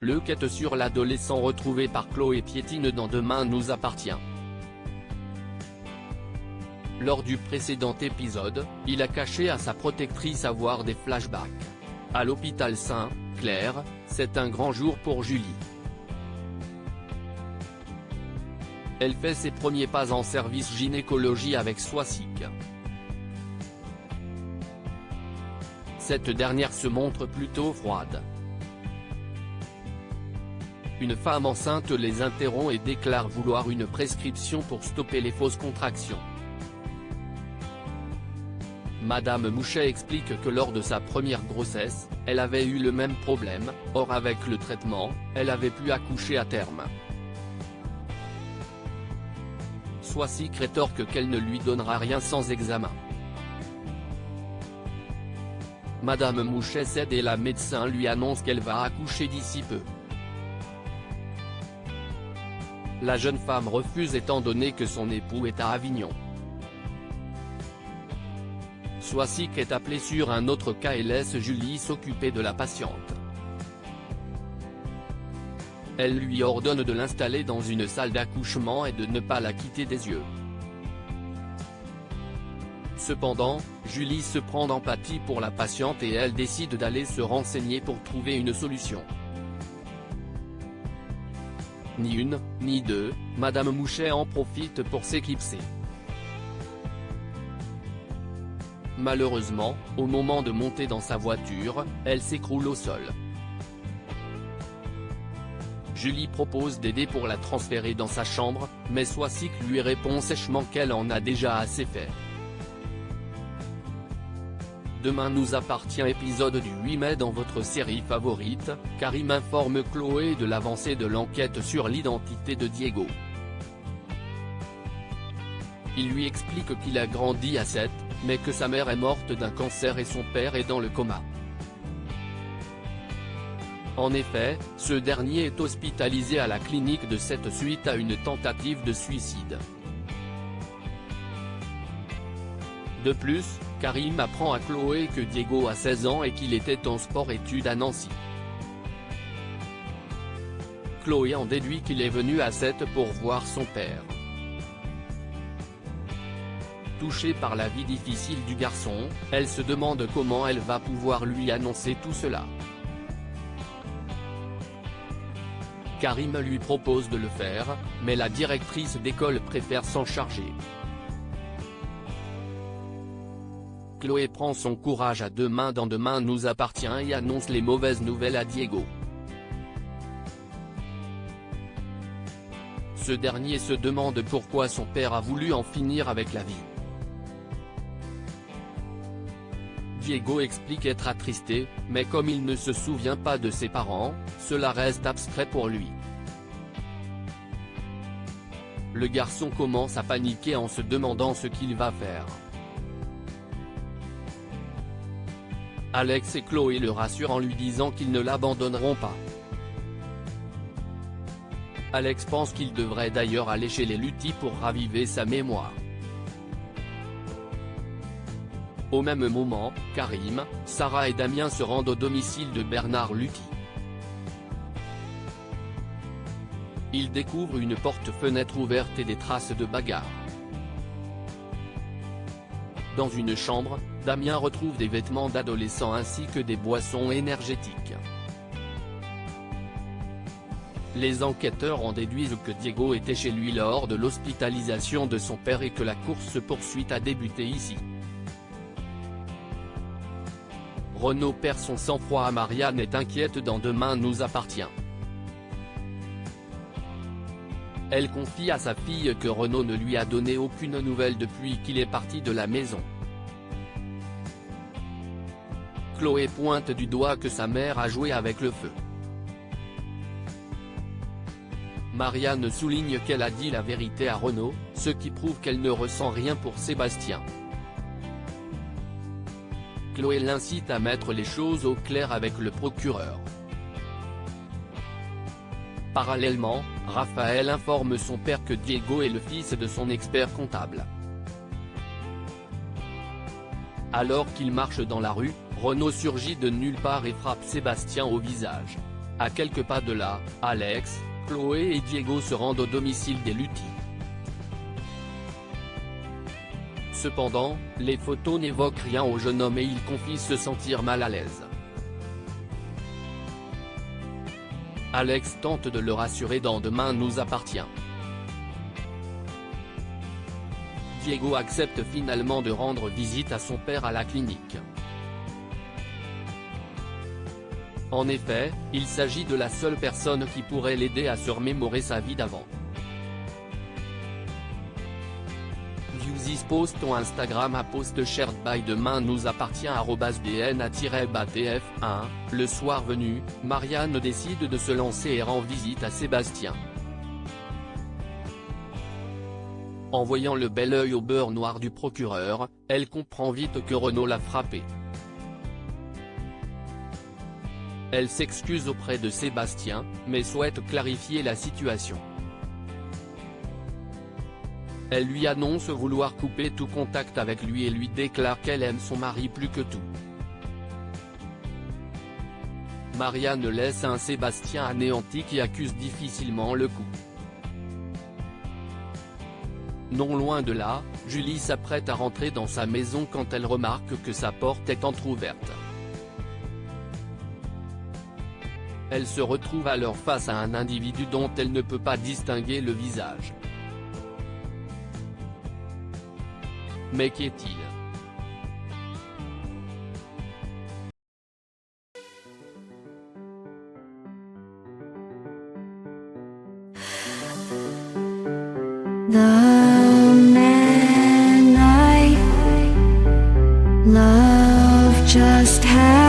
L'enquête sur l'adolescent retrouvé par Chloé piétine dans Demain nous appartient. Lors du précédent épisode, il a caché à sa protectrice avoir des flashbacks. À l'hôpital Saint-Clair, c'est un grand jour pour Julie. Elle fait ses premiers pas en service gynécologie avec Swasik. Cette dernière se montre plutôt froide. Une femme enceinte les interrompt et déclare vouloir une prescription pour stopper les fausses contractions. Madame Mouchet explique que lors de sa première grossesse, elle avait eu le même problème, or avec le traitement, elle avait pu accoucher à terme. Swasik rétorque qu'elle ne lui donnera rien sans examen. Madame Mouchet cède et la médecin lui annonce qu'elle va accoucher d'ici peu. La jeune femme refuse étant donné que son époux est à Avignon. Swasik est appelé sur un autre cas et laisse Julie s'occuper de la patiente. Elle lui ordonne de l'installer dans une salle d'accouchement et de ne pas la quitter des yeux. Cependant, Julie se prend d'empathie pour la patiente et elle décide d'aller se renseigner pour trouver une solution. Ni une, ni deux, Madame Mouchet en profite pour s'éclipser. Malheureusement, au moment de monter dans sa voiture, elle s'écroule au sol. Julie propose d'aider pour la transférer dans sa chambre, mais Swasik lui répond sèchement qu'elle en a déjà assez fait. Demain nous appartient épisode du 8 mai dans votre série favorite, Karim informe Chloé de l'avancée de l'enquête sur l'identité de Diego. Il lui explique qu'il a grandi à 7, mais que sa mère est morte d'un cancer et son père est dans le coma. En effet, ce dernier est hospitalisé à la clinique de Sète suite à une tentative de suicide. De plus, Karim apprend à Chloé que Diego a 16 ans et qu'il était en sport-études à Nancy. Chloé en déduit qu'il est venu à Sète pour voir son père. Touchée par la vie difficile du garçon, elle se demande comment elle va pouvoir lui annoncer tout cela. Karim lui propose de le faire, mais la directrice d'école préfère s'en charger. Chloé prend son courage à deux mains dans Demain nous appartient et annonce les mauvaises nouvelles à Diego. Ce dernier se demande pourquoi son père a voulu en finir avec la vie. Diego explique être attristé, mais comme il ne se souvient pas de ses parents, cela reste abstrait pour lui. Le garçon commence à paniquer en se demandant ce qu'il va faire. Alex et Chloé le rassurent en lui disant qu'ils ne l'abandonneront pas. Alex pense qu'il devrait d'ailleurs aller chez les Lutti pour raviver sa mémoire. Au même moment, Karim, Sarah et Damien se rendent au domicile de Bernard Lutti. Ils découvrent une porte-fenêtre ouverte et des traces de bagarre. Dans une chambre, Damien retrouve des vêtements d'adolescents ainsi que des boissons énergétiques. Les enquêteurs en déduisent que Diego était chez lui lors de l'hospitalisation de son père et que la course-poursuite a débuté ici. Renaud perd son sang-froid à Marianne est inquiète dans Demain nous appartient. Elle confie à sa fille que Renaud ne lui a donné aucune nouvelle depuis qu'il est parti de la maison. Chloé pointe du doigt que sa mère a joué avec le feu. Marianne souligne qu'elle a dit la vérité à Renaud, ce qui prouve qu'elle ne ressent rien pour Sébastien. Chloé l'incite à mettre les choses au clair avec le procureur. Parallèlement, Raphaël informe son père que Diego est le fils de son expert comptable. Alors qu'il marche dans la rue, Renaud surgit de nulle part et frappe Sébastien au visage. À quelques pas de là, Alex, Chloé et Diego se rendent au domicile des Lutti. Cependant, les photos n'évoquent rien au jeune homme et il confie se sentir mal à l'aise. Alex tente de le rassurer dans Demain nous appartient. Diego accepte finalement de rendre visite à son père à la clinique. En effet, il s'agit de la seule personne qui pourrait l'aider à se remémorer sa vie d'avant. Viewsis post ton Instagram à post shared by Demain nous appartient @dna-batf1. Le soir venu, Marianne décide de se lancer et rend visite à Sébastien. En voyant le bel œil au beurre noir du procureur, elle comprend vite que Renaud l'a frappé. Elle s'excuse auprès de Sébastien, mais souhaite clarifier la situation. Elle lui annonce vouloir couper tout contact avec lui et lui déclare qu'elle aime son mari plus que tout. Marianne laisse un Sébastien anéanti qui accuse difficilement le coup. Non loin de là, Julie s'apprête à rentrer dans sa maison quand elle remarque que sa porte est entrouverte. Elle se retrouve alors face à un individu dont elle ne peut pas distinguer le visage. Mais qui est-il? The man I love just had